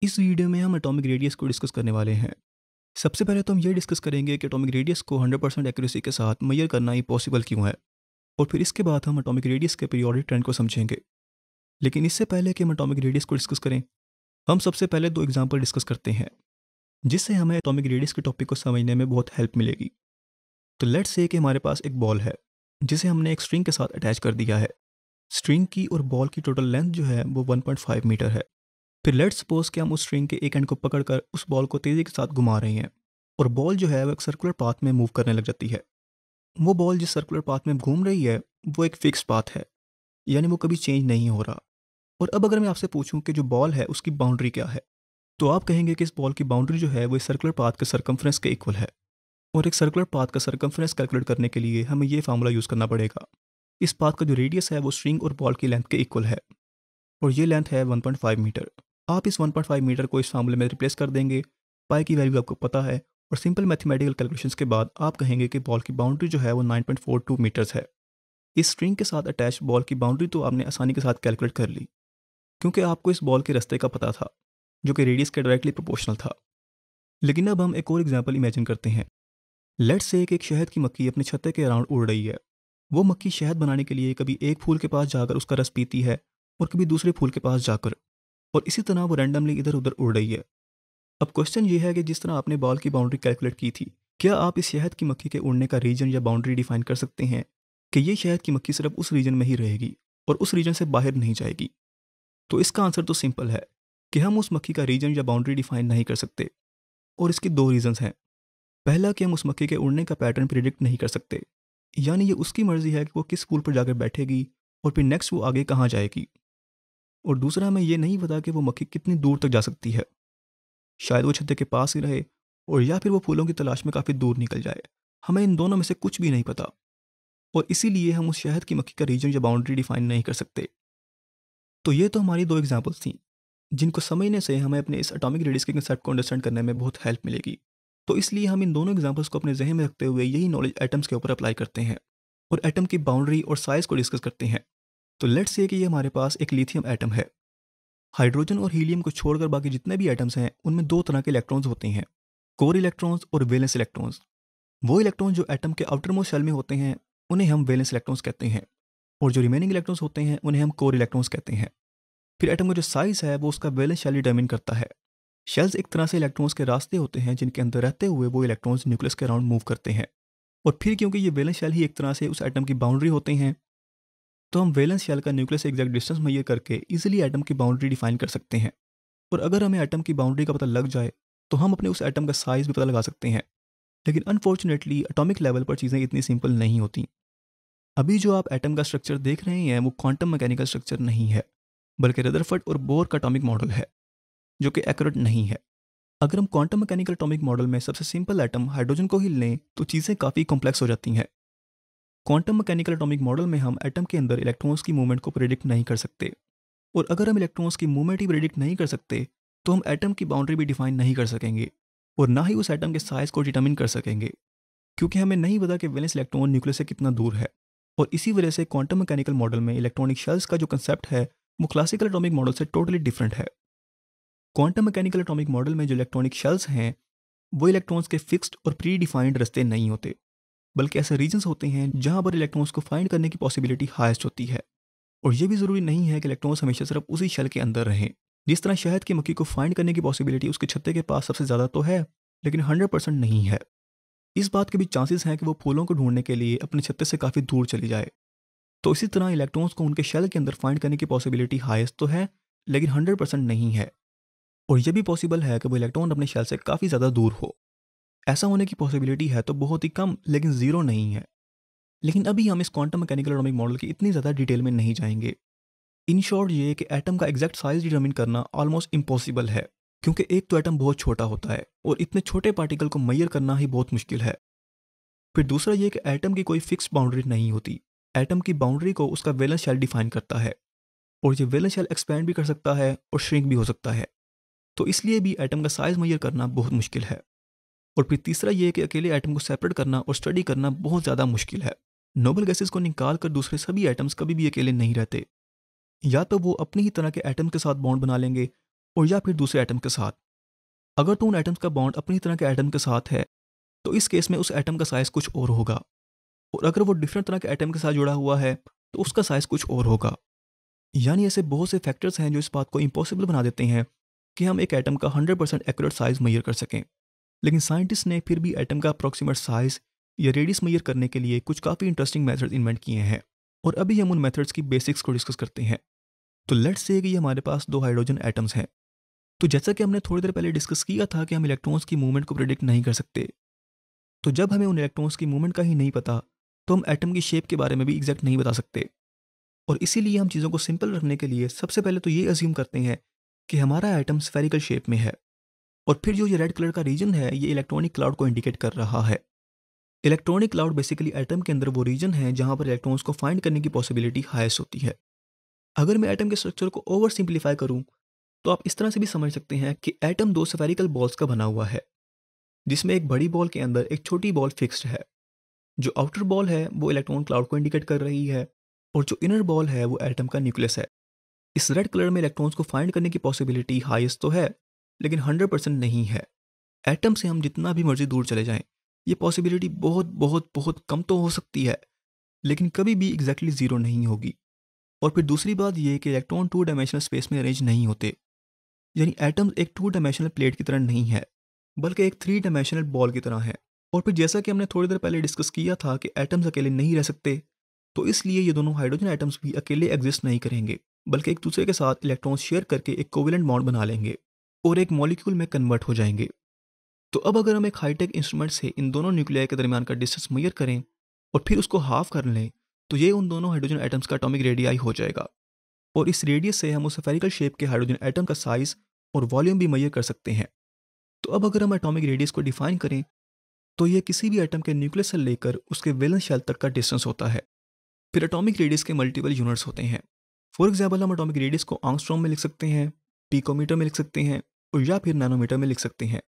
इस वीडियो में हम एटॉमिक रेडियस को डिस्कस करने वाले हैं। सबसे पहले तो हम ये डिस्कस करेंगे कि एटॉमिक रेडियस को 100% एक्यूरेसी के साथ मेजर करना ही पॉसिबल क्यों है, और फिर इसके बाद हम एटॉमिक रेडियस के पीरियोडिक ट्रेंड को समझेंगे। लेकिन इससे पहले कि हम एटॉमिक रेडियस को डिस्कस करें, हम सबसे पहले दो एग्जाम्पल डिस्कस करते हैं, जिससे हमें एटॉमिक रेडियस के टॉपिक को समझने में बहुत हेल्प मिलेगी। तो लेट्स से कि हमारे पास एक बॉल है, जिसे हमने एक स्ट्रिंग के साथ अटैच कर दिया है। स्ट्रिंग की और बॉल की टोटल लेंथ जो है वो 1.5 मीटर है। फिर लेट्स सपोज कि हम उस स्ट्रिंग के एक एंड को पकड़कर उस बॉल को तेज़ी के साथ घुमा रहे हैं, और बॉल जो है वो एक सर्कुलर पाथ में मूव करने लग जाती है। वो बॉल जिस सर्कुलर पाथ में घूम रही है वो एक फिक्स्ड पाथ है, यानी वो कभी चेंज नहीं हो रहा। और अब अगर मैं आपसे पूछूं कि जो बॉल है उसकी बाउंड्री क्या है, तो आप कहेंगे कि इस बॉल की बाउंड्री जो है वो इस सर्कुलर पाथ के सरकमफ्रेंस के इक्वल है। और एक सर्कुलर पाथ का सरकमफ्रेंस कैलकुलेट करने के लिए हमें ये फार्मूला यूज़ करना पड़ेगा। इस पाथ का जो रेडियस है वो स्ट्रिंग और बॉल की लेंथ के इक्वल है, और ये लेंथ है 1.5 मीटर। आप इस 1.5 मीटर को इस फार्मूले में रिप्लेस कर देंगे, पाई की वैल्यू आपको पता है, और सिंपल मैथमेटिकल कैलकुलेशंस के बाद आप कहेंगे कि बॉल की बाउंड्री जो है वो 9.42 मीटर्स है। इस स्ट्रिंग के साथ अटैच बॉल की बाउंड्री तो आपने आसानी के साथ कैलकुलेट कर ली, क्योंकि आपको इस बॉल के रास्ते का पता था, जो कि रेडियस के डायरेक्टली प्रोपोर्शनल था। लेकिन अब हम एक और एग्जाम्पल इमेजिन करते हैं। लेट्स से एक शहद की मक्खी अपने छत्ते के अराउंड उड़ रही है। वो मक्खी शहद बनाने के लिए कभी एक फूल के पास जाकर उसका रस पीती है, और कभी दूसरे फूल के पास जाकर, और इसी तरह वो रैंडमली इधर उधर उड़ रही है। अब क्वेश्चन ये है कि जिस तरह आपने बॉल की बाउंड्री कैलकुलेट की थी, क्या आप इस शहद की मक्खी के उड़ने का रीजन या बाउंड्री डिफाइन कर सकते हैं कि ये शहद की मक्खी सिर्फ उस रीजन में ही रहेगी और उस रीजन से बाहर नहीं जाएगी? तो इसका आंसर तो सिंपल है कि हम उस मक्खी का रीजन या बाउंड्री डिफाइन नहीं कर सकते, और इसके दो रीजंस हैं। पहला कि हम उस मक्खी के उड़ने का पैटर्न प्रिडिक्ट नहीं कर सकते, यानी ये उसकी मर्जी है कि वो किस फूल पर जाकर बैठेगी और फिर नेक्स्ट वो आगे कहाँ जाएगी। और दूसरा, हमें ये नहीं पता कि वो मक्खी कितनी दूर तक जा सकती है। शायद वो छत्ते के पास ही रहे, और या फिर वो फूलों की तलाश में काफ़ी दूर निकल जाए। हमें इन दोनों में से कुछ भी नहीं पता, और इसीलिए हम उस शहद की मक्खी का रीजन या बाउंड्री डिफाइन नहीं कर सकते। तो ये तो हमारी दो एग्जाम्पल्स थी, जिनको समझने से हमें अपने इस एटॉमिक रेडियस के कंसेप्ट को अंडरस्टैंड करने में बहुत हेल्प मिलेगी। तो इसलिए हम इन दोनों एग्जाम्पल्स को अपने जहन में रखते हुए यही नॉलेज एटम्स के ऊपर अप्लाई करते हैं, और एटम की बाउंड्री और साइज को डिस्कस करते हैं। तो लेट्स से कि ये हमारे पास एक लिथियम एटम है। हाइड्रोजन और हीलियम को छोड़कर बाकी जितने भी एटम्स हैं उनमें दो तरह के इलेक्ट्रॉन्स होते हैं, कोर इलेक्ट्रॉन्स और वैलेंस इलेक्ट्रॉन्स। वो इलेक्ट्रॉन जो एटम के आउटर मोस्ट शेल में होते हैं उन्हें हम वैलेंस इलेक्ट्रॉन्स कहते हैं, और जो रिमेनिंग इलेक्ट्रॉन्स होते हैं उन्हें हम कोर इलेक्ट्रॉन्स कहते हैं। फिर एटम का जो साइज है वो उसका वैलेंस शेल डिटरमिन करता है। शेल्स एक तरह से इलेक्ट्रॉन्स के रास्ते होते हैं जिनके अंदर रहते हुए वो इलेक्ट्रॉन्स न्यूक्लियस के अराउंड मूव करते हैं। और फिर क्योंकि ये वैलेंस शेल ही एक तरह से उस एटम की बाउंड्री होते हैं, तो हम वैलेंस शेल का न्यूक्लियस से एग्जैक्ट डिस्टेंस मेजर करके इजीली एटम की बाउंड्री डिफाइन कर सकते हैं। और अगर हमें एटम की बाउंड्री का पता लग जाए तो हम अपने उस एटम का साइज भी पता लगा सकते हैं। लेकिन अनफॉर्चुनेटली एटॉमिक लेवल पर चीज़ें इतनी सिंपल नहीं होती। अभी जो आप एटम का स्ट्रक्चर देख रहे हैं वो क्वांटम मैकेनिकल स्ट्रक्चर नहीं है, बल्कि रदरफोर्ड और बोर का एटॉमिक मॉडल है, जो कि एक्यूरेट नहीं है। अगर हम क्वांटम मैकेनिकल एटॉमिक मॉडल में सबसे सिंपल एटम हाइड्रोजन को ही लें तो चीज़ें काफ़ी कॉम्प्लेक्स हो जाती हैं। क्वांटम मैकेनिकल एटॉमिक मॉडल में हम एटम के अंदर इलेक्ट्रॉन्स की मूवमेंट को प्रेडिक्ट नहीं कर सकते, और अगर हम इलेक्ट्रॉन्स की मूवमेंट ही प्रेडिक्ट नहीं कर सकते तो हम एटम की बाउंड्री भी डिफाइन नहीं कर सकेंगे, और ना ही उस एटम के साइज को डिटरमिन कर सकेंगे, क्योंकि हमें नहीं पता कि वैलेंस इलेक्ट्रॉन न्यूक्लियस से कितना दूर है। और इसी वजह से क्वांटम मैकेनिकल मॉडल में इलेक्ट्रॉनिक शेल्स का जो कंसेप्ट है वो क्लासिकल एटॉमिक मॉडल से टोटली डिफरेंट है। क्वांटम मैकेनिकल एटॉमिक मॉडल में जो इलेक्ट्रॉनिक शेल्स हैं वो इलेक्ट्रॉन्स के फिक्स्ड और प्री डिफाइंड रास्ते नहीं होते, बल्कि ऐसे रीजन्स होते हैं जहां पर इलेक्ट्रॉन्स को फाइंड करने की पॉसिबिलिटी हाईएस्ट होती है। और ये भी ज़रूरी नहीं है कि इलेक्ट्रॉन्स हमेशा सिर्फ उसी शेल के अंदर रहें। जिस तरह शहद की मक्खी को फाइंड करने की पॉसिबिलिटी उसके छत्ते के पास सबसे ज़्यादा तो है, लेकिन 100% नहीं है। इस बात के भी चांसेस हैं कि वो फूलों को ढूंढने के लिए अपने छत्ते से काफ़ी दूर चली जाए। तो इसी तरह इलेक्ट्रॉन्स को उनके शेल के अंदर फाइंड करने की पॉसिबिलिटी हाईएस्ट तो है, लेकिन 100% नहीं है। और यह भी पॉसिबल है कि वो इलेक्ट्रॉन अपने शेल से काफ़ी ज़्यादा दूर हो। ऐसा होने की पॉसिबिलिटी है तो बहुत ही कम, लेकिन ज़ीरो नहीं है। लेकिन अभी हम इस क्वांटम मैकेनिकल एटॉमिक मॉडल की इतनी ज़्यादा डिटेल में नहीं जाएंगे। इन शॉर्ट ये कि एटम का एग्जैक्ट साइज डिटरमिन करना ऑलमोस्ट इम्पॉसिबल है, क्योंकि एक तो एटम बहुत छोटा होता है और इतने छोटे पार्टिकल को मेजर करना ही बहुत मुश्किल है। फिर दूसरा ये कि एटम की कोई फिक्स बाउंड्री नहीं होती। एटम की बाउंड्री को उसका वैलेंस शेल डिफाइन करता है, और ये वैलेंस शेल एक्सपैंड भी कर सकता है और श्रिंक भी हो सकता है। तो इसलिए भी एटम का साइज मेजर करना बहुत मुश्किल है। और फिर तीसरा ये कि अकेले एटम को सेपरेट करना और स्टडी करना बहुत ज़्यादा मुश्किल है। नोबल गैसेस को निकाल कर दूसरे सभी एटम्स कभी भी अकेले नहीं रहते। या तो वो अपनी ही तरह के एटम के साथ बॉन्ड बना लेंगे, और या फिर दूसरे एटम के साथ। अगर तो उन एटम्स का बॉन्ड अपनी तरह के एटम के साथ है तो इस केस में उस एटम का साइज कुछ और होगा, और अगर वो डिफरेंट तरह के एटम के साथ जुड़ा हुआ है तो उसका साइज कुछ और होगा। यानी ऐसे बहुत से फैक्टर्स हैं जो इस बात को इम्पॉसिबल बना देते हैं कि हम एक एटम का 100% एक्यूरेट साइज मेजर कर सकें। लेकिन साइंटिस्ट ने फिर भी एटम का अप्रॉक्सीमेट साइज या रेडियस मेजर करने के लिए कुछ काफ़ी इंटरेस्टिंग मेथड्स इन्वेंट किए हैं, और अभी हम उन मेथड्स की बेसिक्स को डिस्कस करते हैं। तो लेट्स से कि हमारे पास दो हाइड्रोजन एटम्स हैं। तो जैसा कि हमने थोड़ी देर पहले डिस्कस किया था कि हम इलेक्ट्रॉन्स की मूवमेंट को प्रिडिक्ट नहीं कर सकते, तो जब हमें उन इलेक्ट्रॉन्स की मूवमेंट का ही नहीं पता तो हम एटम की शेप के बारे में भी एग्जैक्ट नहीं बता सकते। और इसीलिए हम चीज़ों को सिंपल रखने के लिए सबसे पहले तो ये अज्यूम करते हैं कि हमारा एटम स्फेरिकल शेप में है, और फिर जो ये रेड कलर का रीजन है ये इलेक्ट्रॉनिक क्लाउड को इंडिकेट कर रहा है। इलेक्ट्रॉनिक क्लाउड बेसिकली एटम के अंदर वो रीजन है जहां पर इलेक्ट्रॉन्स को फाइंड करने की पॉसिबिलिटी हाईएस्ट होती है। अगर मैं एटम के स्ट्रक्चर को ओवर सिंप्लीफाई करूं तो आप इस तरह से भी समझ सकते हैं कि एटम दो स्फेरिकल बॉल्स का बना हुआ है, जिसमें एक बड़ी बॉल के अंदर एक छोटी बॉल फिक्स्ड है। जो आउटर बॉल है वो इलेक्ट्रॉन क्लाउड को इंडिकेट कर रही है, और जो इनर बॉल है वो एटम का न्यूक्लियस है। इस रेड कलर में इलेक्ट्रॉन्स को फाइंड करने की पॉसिबिलिटी हाईएस्ट तो है, लेकिन 100% नहीं है। एटम से हम जितना भी मर्जी दूर चले जाएं, ये पॉसिबिलिटी बहुत बहुत बहुत कम तो हो सकती है, लेकिन कभी भी एग्जैक्टली जीरो नहीं होगी। और फिर दूसरी बात यह कि इलेक्ट्रॉन टू डायमेंशनल स्पेस में अरेंज नहीं होते, यानी एटम्स एक टू डायमेंशनल प्लेट की तरह नहीं है, बल्कि एक थ्री डायमेंशनल बॉल की तरह है। और फिर जैसा कि हमने थोड़ी देर पहले डिस्कस किया था कि एटम्स अकेले नहीं रह सकते, तो इसलिए ये दोनों हाइड्रोजन एटम्स भी अकेले एग्जिस्ट नहीं करेंगे, बल्कि एक दूसरे के साथ इलेक्ट्रॉन शेयर करके एक कोवेलेंट बॉन्ड बना लेंगे और एक मॉलिक्यूल में कन्वर्ट हो जाएंगे। तो अब अगर हम एक हाईटेक इंस्ट्रूमेंट से इन दोनों न्यूक्लियाई के दरमियान का डिस्टेंस मेजर करें और फिर उसको हाफ कर लें, तो ये उन दोनों हाइड्रोजन एटम्स का एटॉमिक रेडियाई हो जाएगा, और इस रेडियस से हम उस स्फेरिकल शेप के हाइड्रोजन एटम का साइज और वॉल्यूम भी मेजर कर सकते हैं। तो अब अगर हम एटॉमिक रेडियस को डिफाइन करें तो ये किसी भी एटम के न्यूक्लियस से लेकर उसके वैलेंस शेल तक का डिस्टेंस होता है। फिर एटॉमिक रेडियस के मल्टीपल यूनिट्स होते हैं। फॉर एग्जाम्पल हम एटॉमिक रेडियस को आंगस्ट्रॉम में लिख सकते हैं, पिकोमीटर में लिख सकते हैं, और या फिर नैनोमीटर में लिख सकते हैं।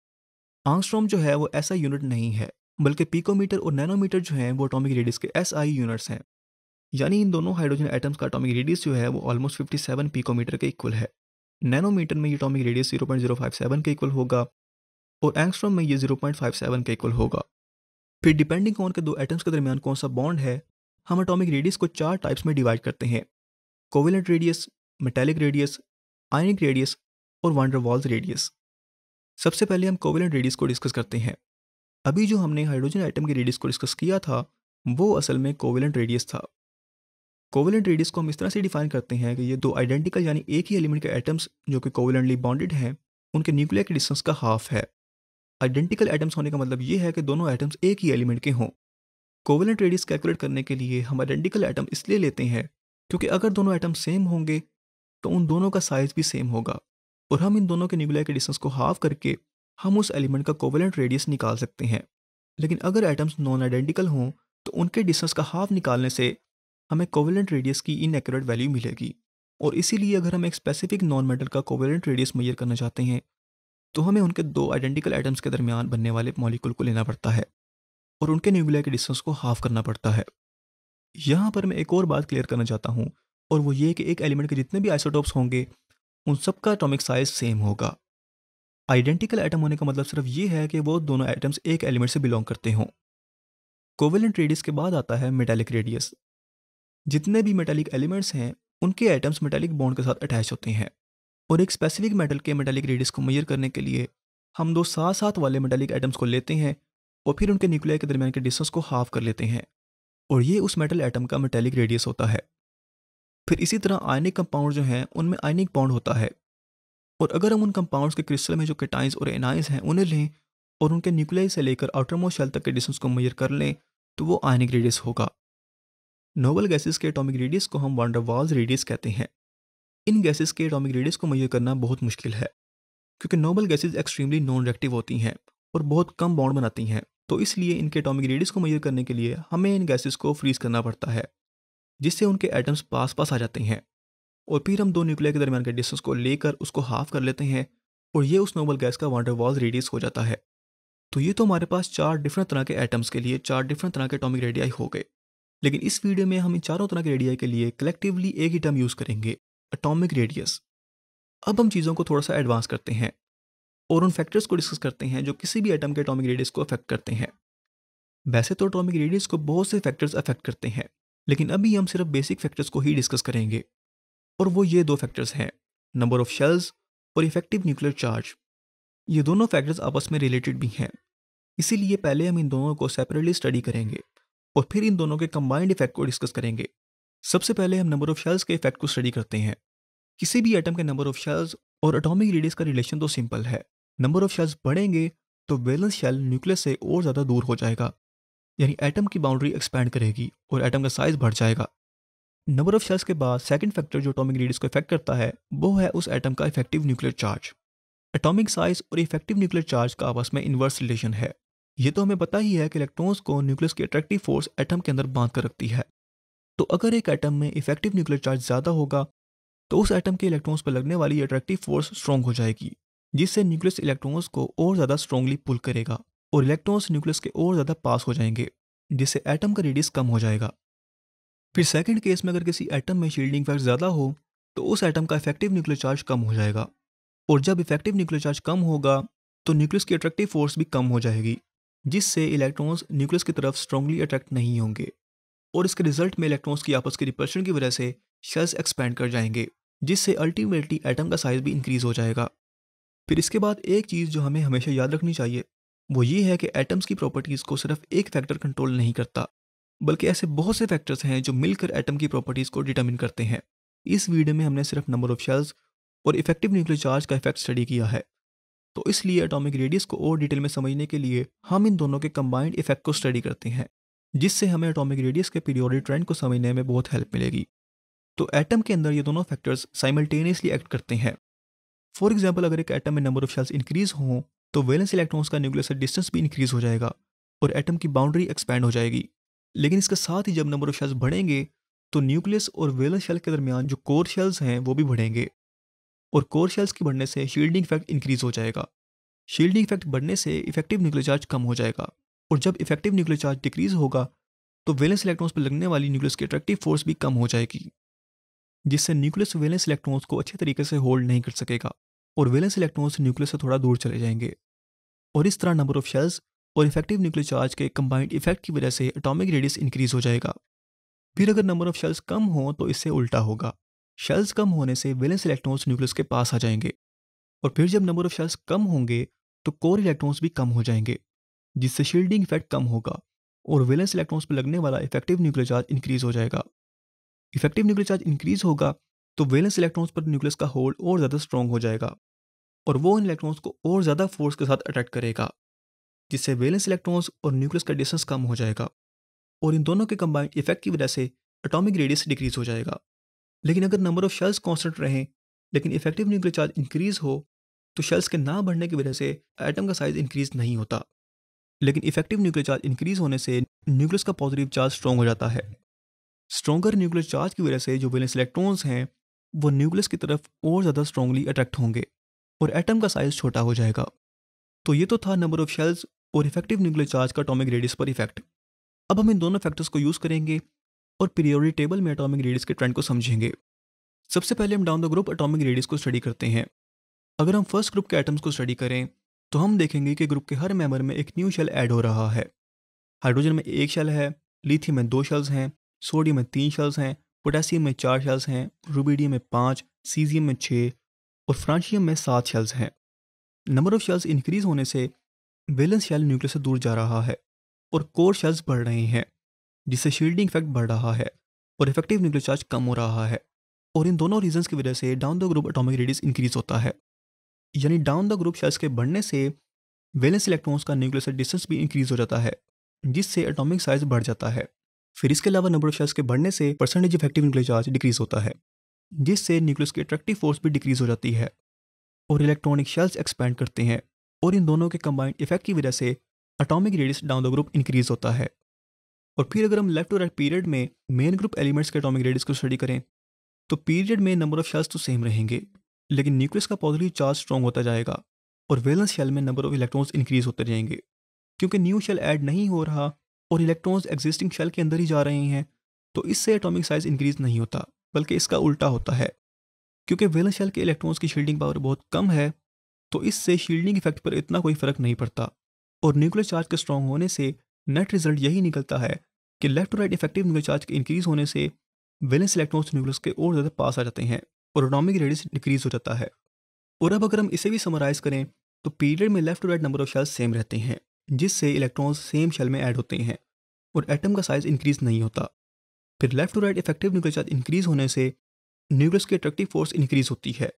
आंगस्ट्रॉम जो है वो ऐसा यूनिट नहीं है, बल्कि पिकोमीटर और नैनोमीटर जो है वो एटॉमिक रेडियस के एसआई यूनिट्स हैं। यानी इन दोनों हाइड्रोजन एटम्स का एटॉमिक रेडियस जो है वो ऑलमोस्ट 57 पिकोमीटर के इक्वल है। नैनोमीटर में ये एटॉमिक रेडियस 0.057 के इक्वल होगा, और एंगस्ट्रॉम में ये 0.57 के इक्वल होगा। फिर डिपेंडिंग ऑन के दो एटम्स के दरमियान कौन सा बॉन्ड है, हम एटॉमिक रेडियस को चार टाइप्स में डिवाइड करते हैं: covalent radius, metallic radius, ionic radius और वान डेर वाल्स रेडियस। सबसे पहले हम कोवेलेंट रेडियस को डिस्कस करते हैं। अभी जो हमने हाइड्रोजन एटम के रेडियस को डिस्कस किया था वो असल में कोवेलेंट रेडियस था। कोवेलेंट रेडियस को हम इस तरह से डिफाइन करते हैं कि ये दो आइडेंटिकल यानी एक ही एलिमेंट के एटम्स जो कि कोवेलेंटली बॉन्डेड हैं, उनके न्यूक्लियर के डिस्टेंस का हाफ है। आइडेंटिकल एटम्स होने का मतलब ये है कि दोनों एटम्स एक ही एलिमेंट के हों। कोवेलेंट रेडियस कैलकुलेट करने के लिए हम आइडेंटिकल एटम इसलिए लेते हैं क्योंकि अगर दोनों एटम सेम होंगे तो उन दोनों का साइज भी सेम होगा, और हम इन दोनों के न्यूक्लियर के डिस्टेंस को हाफ करके हम उस एलिमेंट का कोवेलेंट रेडियस निकाल सकते हैं। लेकिन अगर एटम्स नॉन आइडेंटिकल हों तो उनके डिस्टेंस का हाफ निकालने से हमें कोवेलेंट रेडियस की इनएक्यूरेट वैल्यू मिलेगी। और इसीलिए अगर हम एक स्पेसिफिक नॉन मेटल का कोवेलेंट रेडियस मेजर करना चाहते हैं तो हमें उनके दो आइडेंटिकल एटम्स के दरमियान बनने वाले मॉलिक्यूल को लेना पड़ता है और उनके न्यूक्लियर के डिस्टेंस को हाफ करना पड़ता है। यहाँ पर मैं एक और बात क्लियर करना चाहता हूँ, और वो ये कि एक एलिमेंट के जितने भी आइसोटोप्स होंगे उन सबका एटॉमिक साइज सेम होगा। आइडेंटिकल एटम होने का मतलब सिर्फ ये है कि वो दोनों एटम्स एक एलिमेंट से बिलोंग करते हों। कोवेलेंट रेडियस के बाद आता है मेटालिक रेडियस। जितने भी मेटालिक एलिमेंट्स हैं उनके एटम्स मेटालिक बॉन्ड के साथ अटैच होते हैं, और एक स्पेसिफिक मेटल के मेटालिक रेडियस को मेजर करने के लिए हम दो साथ साथ वाले मेटालिक एटम्स को लेते हैं और फिर उनके न्यूक्लियर के दरमियान के डिस्टेंस को हाफ कर लेते हैं, और ये उस मेटल एटम का मेटालिक रेडियस होता है। फिर इसी तरह आयनिक कंपाउंड जो हैं उनमें आयनिक बॉन्ड होता है, और अगर हम उन कंपाउंड्स के क्रिस्टल में जो केटाइंस और एनाइंस हैं उन्हें लें और उनके न्यूक्लियर से लेकर आउटरमोस्ट शेल तक के डिस्टेंस को मेजर कर लें तो वो आयनिक रेडियस होगा। नोबल गैसेस के एटॉमिक रेडियस को हम वान डेर वाल्स रेडियस कहते हैं। इन गैसेस के एटॉमिक रेडियस को मेजर करना बहुत मुश्किल है क्योंकि noble gases extremely non reactive होती हैं और बहुत कम बॉन्ड बनाती हैं, तो इसलिए इनके एटॉमिक रेडियस को मेजर करने के लिए हमें इन गैसेस को फ्रीज करना पड़ता है, जिससे उनके एटम्स पास पास आ जाते हैं, और फिर हम दो न्यूक्लियर के दरमियान के डिस्टेंस को लेकर उसको हाफ कर लेते हैं, और ये उस नोबल गैस का वान डेर वाल्स रेडियस हो जाता है। तो ये तो हमारे पास चार डिफरेंट तरह के एटम्स के लिए चार डिफरेंट तरह के एटॉमिक रेडियाई हो गए। लेकिन इस वीडियो में हम इन चारों तरह के रेडियाई के लिए कलेक्टिवली एक ही टर्म यूज करेंगे, एटॉमिक रेडियस। अब हम चीज़ों को थोड़ा सा एडवांस करते हैं और उन फैक्टर्स को डिस्कस करते हैं जो किसी भी एटम के एटॉमिक रेडियस को अफेक्ट करते हैं। वैसे तो एटॉमिक रेडियस को बहुत से फैक्टर्स अफेक्ट करते हैं, लेकिन अभी हम सिर्फ बेसिक फैक्टर्स को ही डिस्कस करेंगे और वो ये दो फैक्टर्स हैं, नंबर ऑफ शेल्स और इफेक्टिव न्यूक्लियर चार्ज। ये दोनों फैक्टर्स आपस में रिलेटेड भी हैं, इसीलिए पहले हम इन दोनों को सेपरेटली स्टडी करेंगे और फिर इन दोनों के कंबाइंड इफेक्ट को डिस्कस करेंगे। सबसे पहले हम नंबर ऑफ शेल्स के इफेक्ट को स्टडी करते हैं। किसी भी एटम के नंबर ऑफ शेल्स और एटॉमिक रेडियस का रिलेशन तो सिंपल है। नंबर ऑफ शेल्स बढ़ेंगे तो वैलेंस शेल न्यूक्लियस से और ज़्यादा दूर हो जाएगा, यानी एटम की बाउंड्री एक्सपैंड करेगी और एटम का साइज बढ़ जाएगा। नंबर ऑफ शेल्स के बाद सेकंड फैक्टर जो एटॉमिक रेडियस को इफेक्ट करता है वो है उस एटम का effective nuclear charge. Atomic size और इफेक्टिव न्यूक्लियर चार्ज का आपस में इन्वर्स रिलेशन है। ये तो हमें पता ही है कि इलेक्ट्रॉन्स को न्यूक्लियस की अट्रैक्टिव फोर्स एटम के अंदर बांध कर रखती है। तो अगर एक एटम में इफेक्टिव न्यूक्लियर चार्ज ज़्यादा होगा तो उस एटम के इलेक्ट्रॉन्स पर लगने वाली अट्रैक्टिव फोर्स स्ट्रॉन्ग हो जाएगी, जिससे न्यूक्लियस इलेक्ट्रॉन्स को और ज़्यादा स्ट्रॉन्गली पुल करेगा और इलेक्ट्रॉन्स न्यूक्लियस के और ज़्यादा पास हो जाएंगे, जिससे एटम का रेडियस कम हो जाएगा। फिर सेकंड केस में अगर किसी एटम में शील्डिंग इफेक्ट ज़्यादा हो तो उस एटम का इफेक्टिव न्यूक्लियर चार्ज कम हो जाएगा, और जब इफेक्टिव न्यूक्लियर चार्ज कम होगा तो न्यूक्लियस की अट्रैक्टिव फोर्स भी कम हो जाएगी, जिससे इलेक्ट्रॉन्स न्यूक्लियस की तरफ स्ट्रांगली अट्रैक्ट नहीं होंगे, और इसके रिजल्ट में इलेक्ट्रॉन्स की आपस की रिपल्शन की वजह से शेल्स एक्सपैंड कर जाएंगे, जिससे अल्टीमेटली एटम का साइज भी इंक्रीज हो जाएगा। फिर इसके बाद एक चीज़ जो हमें हमेशा याद रखनी चाहिए वो ये है कि एटम्स की प्रॉपर्टीज़ को सिर्फ एक फैक्टर कंट्रोल नहीं करता, बल्कि ऐसे बहुत से फैक्टर्स हैं जो मिलकर एटम की प्रॉपर्टीज़ को डिटरमिन करते हैं। इस वीडियो में हमने सिर्फ नंबर ऑफ शेल्स और इफेक्टिव न्यूक्लियर चार्ज का इफेक्ट स्टडी किया है, तो इसलिए एटॉमिक रेडियस को और डिटेल में समझने के लिए हम इन दोनों के कंबाइंड इफेक्ट को स्टडी करते हैं, जिससे हमें एटॉमिक रेडियस के पीरियोडिक ट्रेंड को समझने में बहुत हेल्प मिलेगी। तो एटम के अंदर ये दोनों फैक्टर्स साइमल्टेनियसली एक्ट करते हैं। फॉर एग्जाम्पल अगर एक एटम में नंबर ऑफ शेल्स इंक्रीज हों तो वैलेंस इलेक्ट्रॉन्स का न्यूक्लियस से डिस्टेंस भी इंक्रीज हो जाएगा और एटम की बाउंड्री एक्सपैंड हो जाएगी। लेकिन इसके साथ ही जब नंबर ऑफ शेल्स बढ़ेंगे तो न्यूक्लियस और वैलेंस शेल के दरमियान जो कोर शेल्स हैं वो भी बढ़ेंगे, और कोर शेल्स के बढ़ने से शील्डिंग इफेक्ट इंक्रीज हो जाएगा। शील्डिंग इफेक्ट बढ़ने से इफेक्टिव न्यूक्लियर चार्ज कम हो जाएगा, और जब इफेक्टिव न्यूक्लियर चार्ज डिक्रीज होगा तो वैलेंस इलेक्ट्रॉन्स पर लगने वाली न्यूक्लियस की अट्रैक्टिव फोर्स भी कम हो जाएगी, जिससे न्यूक्लियस वैलेंस इलेक्ट्रॉन्स को अच्छे तरीके से होल्ड नहीं कर सकेगा और वैलेंस इलेक्ट्रॉन्स न्यूक्लियस से थोड़ा दूर चले जाएंगे। और इस तरह नंबर ऑफ शेल्स और इफेक्टिव न्यूक्लियर चार्ज के कंबाइंड इफेक्ट की वजह से एटॉमिक रेडियस इंक्रीज हो जाएगा। फिर अगर नंबर ऑफ शेल्स कम हो तो इससे उल्टा होगा। शेल्स कम होने से वैलेंस इलेक्ट्रॉन्स न्यूक्लियस के पास आ जाएंगे, और फिर जब नंबर ऑफ शेल्स कम होंगे तो कोर इलेक्ट्रॉन्स भी कम हो जाएंगे, जिससे शील्डिंग इफेक्ट कम होगा और वैलेंस इलेक्ट्रॉन्स पर लगने वाला इफेक्टिव न्यूक्लियर चार्ज इंक्रीज हो जाएगा। इफेक्टिव न्यूक्लियर चार्ज इंक्रीज होगा तो वैलेंस इलेक्ट्रॉन्स पर न्यूक्लियस का होल्ड और ज़्यादा स्ट्रॉन्ग हो जाएगा, और वो इन इलेक्ट्रॉन्स को और ज़्यादा फोर्स के साथ अट्रैक्ट करेगा, जिससे वैलेंस इलेक्ट्रॉन्स और न्यूक्लियस का डिस्टेंस कम हो जाएगा, और इन दोनों के कंबाइंड इफेक्ट की वजह से एटॉमिक रेडियस डिक्रीज हो जाएगा। लेकिन अगर नंबर ऑफ शेल्स कांस्टेंट रहें लेकिन इफेक्टिव न्यूक्लियर चार्ज इंक्रीज हो तो शेल्स के ना बढ़ने की वजह से एटम का साइज इंक्रीज नहीं होता, लेकिन इफेक्टिव न्यूक्लियर चार्ज इंक्रीज होने से न्यूक्लियस का पॉजिटिव चार्ज स्ट्रॉन्ग हो जाता है। स्ट्रॉन्गर न्यूक्लियर चार्ज की वजह से जो वैलेंस इलेक्ट्रॉन्स हैं वो न्यूक्लियस की तरफ और ज़्यादा स्ट्रॉन्गली अट्रैक्ट होंगे और एटम का साइज छोटा हो जाएगा। तो ये तो था नंबर ऑफ शेल्स और इफेक्टिव न्यूक्लियर चार्ज का एटॉमिक रेडियस पर इफेक्ट। अब हम इन दोनों फैक्टर्स को यूज़ करेंगे और पीरियोडिक टेबल में एटॉमिक रेडियस के ट्रेंड को समझेंगे। सबसे पहले हम down the group atomic radius को स्टडी करते हैं। अगर हम फर्स्ट ग्रुप के एटम्स को स्टडी करें तो हम देखेंगे कि ग्रुप के हर मेंबर में एक न्यू शेल ऐड हो रहा है। हाइड्रोजन में एक शेल है, लिथियम में 2 शेल्स हैं, सोडियम में 3 शेल्स हैं, पोटेशियम में 4 शेल्स हैं, रुबिडियम में 5, सीजियम में 6 और फ्रांशियम में 7 शेल्स हैं। नंबर ऑफ शेल्स इंक्रीज होने से वैलेंस शेल न्यूक्लियस से दूर जा रहा है और कोर शेल्स बढ़ रहे हैं, जिससे शील्डिंग इफेक्ट बढ़ रहा है और इफेक्टिव न्यूक्लियर चार्ज कम हो रहा है। और इन दोनों रीजंस की वजह से down the group atomic radius increase होता है, यानी डाउन द ग्रुप शेल्स के बढ़ने से वैलेंस इलेक्ट्रॉन्स का न्यूक्लियस से डिस्टेंस भी इंक्रीज हो जाता है, जिससे एटॉमिक साइज बढ़ जाता है। फिर इसके अलावा नंबर ऑफ शेल्स के बढ़ने से percentage effective nuclear charge decrease होता है, जिससे न्यूक्लियस की अट्रैक्टिव फोर्स भी डिक्रीज हो जाती है और इलेक्ट्रॉनिक शेल्स एक्सपैंड करते हैं, और इन दोनों के कंबाइंड इफेक्ट की वजह से atomic radius down the group increase होता है। और फिर अगर हम लेफ्ट टू राइट पीरियड में मेन ग्रुप एलिमेंट्स के एटॉमिक रेडियस को स्टडी करें तो पीरियड में नंबर ऑफ शेल्स तो सेम रहेंगे, लेकिन न्यूक्लियस का पॉजिटिव चार्ज स्ट्रॉन्ग होता जाएगा और वैलेंस शेल में नंबर ऑफ इलेक्ट्रॉन्स इंक्रीज होते जाएंगे, क्योंकि न्यू शेल ऐड नहीं हो रहा और इलेक्ट्रॉन्स एग्जिस्टिंग शेल के अंदर ही जा रहे हैं, तो इससे एटॉमिक साइज इंक्रीज नहीं होता बल्कि इसका उल्टा होता है। क्योंकि वैलेंस शेल के इलेक्ट्रॉन्स की शील्डिंग पावर बहुत कम है, तो इससे शील्डिंग इफेक्ट पर इतना कोई फर्क नहीं पड़ता। और न्यूक्लियर चार्ज के स्ट्रॉन्ग होने से नेट रिजल्ट यही निकलता है कि left to right effective nuclear charge के इंक्रीज होने से वैलेंस इलेक्ट्रॉन्स न्यूक्लियस के और ज़्यादा पास आ जाते हैं और एटॉमिक रेडियस डिक्रीज हो जाता है। और अब अगर हम इसे भी समराइज करें तो पीरियड में left to right number of shells same रहते हैं, जिससे इलेक्ट्रॉन्स सेम शेल में ऐड होते हैं और एटम का साइज इंक्रीज नहीं होता। फिर left to right effective nuclear charge increase होने से न्यूक्लियस की अट्रैक्टिव फोर्स इंक्रीज होती है,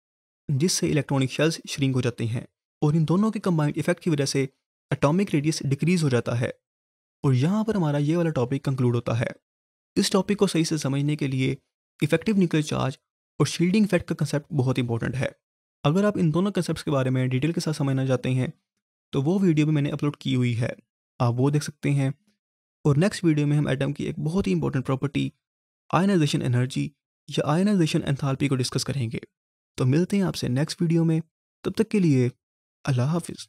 जिससे इलेक्ट्रॉनिक शेल्स श्रिंक हो जाते हैं और इन दोनों के कंबाइंड इफेक्ट की वजह से एटॉमिक रेडियस डिक्रीज हो जाता है। और यहाँ पर हमारा ये वाला टॉपिक कंक्लूड होता है। इस टॉपिक को सही से समझने के लिए इफेक्टिव न्यूक्लियर चार्ज और शील्डिंग इफेक्ट का कंसेप्ट बहुत इंपॉर्टेंट है। अगर आप इन दोनों कंसेप्ट्स के बारे में डिटेल के साथ समझना चाहते हैं तो वो वीडियो भी मैंने अपलोड की हुई है, आप वो देख सकते हैं। और नेक्स्ट वीडियो में हम एटम की एक बहुत ही इंपॉर्टेंट प्रॉपर्टी आयनाइजेशन एनर्जी या आयनाइजेशन एंथैल्पी को डिस्कस करेंगे। तो मिलते हैं आपसे नेक्स्ट वीडियो में, तब तक के लिए अल्लाह हाफिज़।